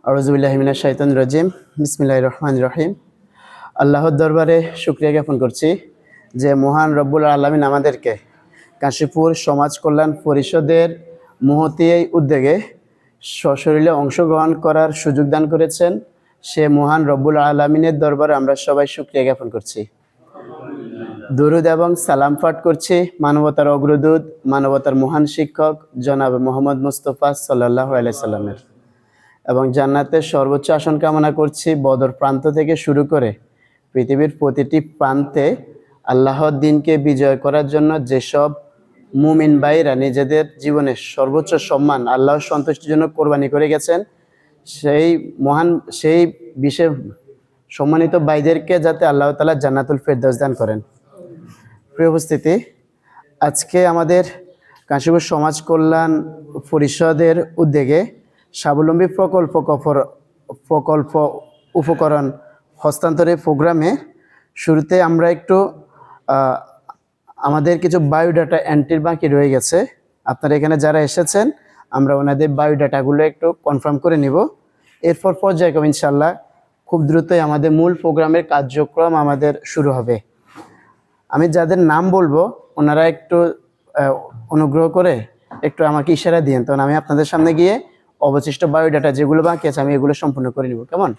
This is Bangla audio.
আউযু বিল্লাহি মিনাশ শাইতানির রাজিম। বিসমিল্লাহির রহমানির রহিম। আল্লাহর দরবারে শুকরিয়া জ্ঞাপন করছি যে মহান রব্বুল আলামিন আমাদেরকে কাশীপুর সমাজ কল্যাণ পরিষদের মহতী এই উদ্যোগে সশরীরে অংশগ্রহণ করার সুযোগ দান করেছেন। সে মহান রব্বুল আলামিনের দরবারে আমরা সবাই শুকরিয়া জ্ঞাপন করছি। দুরুদ এবং সালাম পাঠ করছি মানবতার অগ্রদূত, মানবতার মহান শিক্ষক জনাব মোহাম্মদ মুস্তাফা সাল্লাল্লাহু আলাইহি সাল্লামের, এবং জান্নাতের সর্বোচ্চ আসন কামনা করছি বদর প্রান্ত থেকে শুরু করে পৃথিবীর প্রতিটি প্রান্তে আল্লাহর দিনকে বিজয় করার জন্য যেসব মুমিন ভাইরা নিজেদের জীবনের সর্বোচ্চ সম্মান আল্লাহর সন্তুষ্টির জন্য কোরবানি করে গেছেন, সেই বিশেষ সম্মানিত ভাইদেরকে যাতে আল্লাহ তাআলা জান্নাতুল ফেরদাউস দান করেন। প্রিয় উপস্থিতি, আজকে আমাদের কাশীপুর সমাজ কল্যাণ পরিষদের উদ্যোগে স্বাবলম্বী প্রকল্প উপকরণ হস্তান্তরের প্রোগ্রামে শুরুতে আমরা একটু আমাদের কিছু বায়োডাটা এন্ট্রির বাকি রয়ে গেছে। আপনারা এখানে যারা এসেছেন আমরা ওনাদের বায়োডাটাগুলো একটু কনফার্ম করে নিব। এরপর পর্যায়ক্রমে ইনশাল্লাহ খুব দ্রুতই আমাদের মূল প্রোগ্রামের কার্যক্রম আমাদের শুরু হবে। আমি যাদের নাম বলবো ওনারা একটু অনুগ্রহ করে একটু আমাকে ইশারা দিয়েন, তখন আমি আপনাদের সামনে গিয়ে অবশিষ্ট বায়োডাটা যেগুলো বাকি আছে আমি এগুলো সম্পূর্ণ করে নিব। কেমন?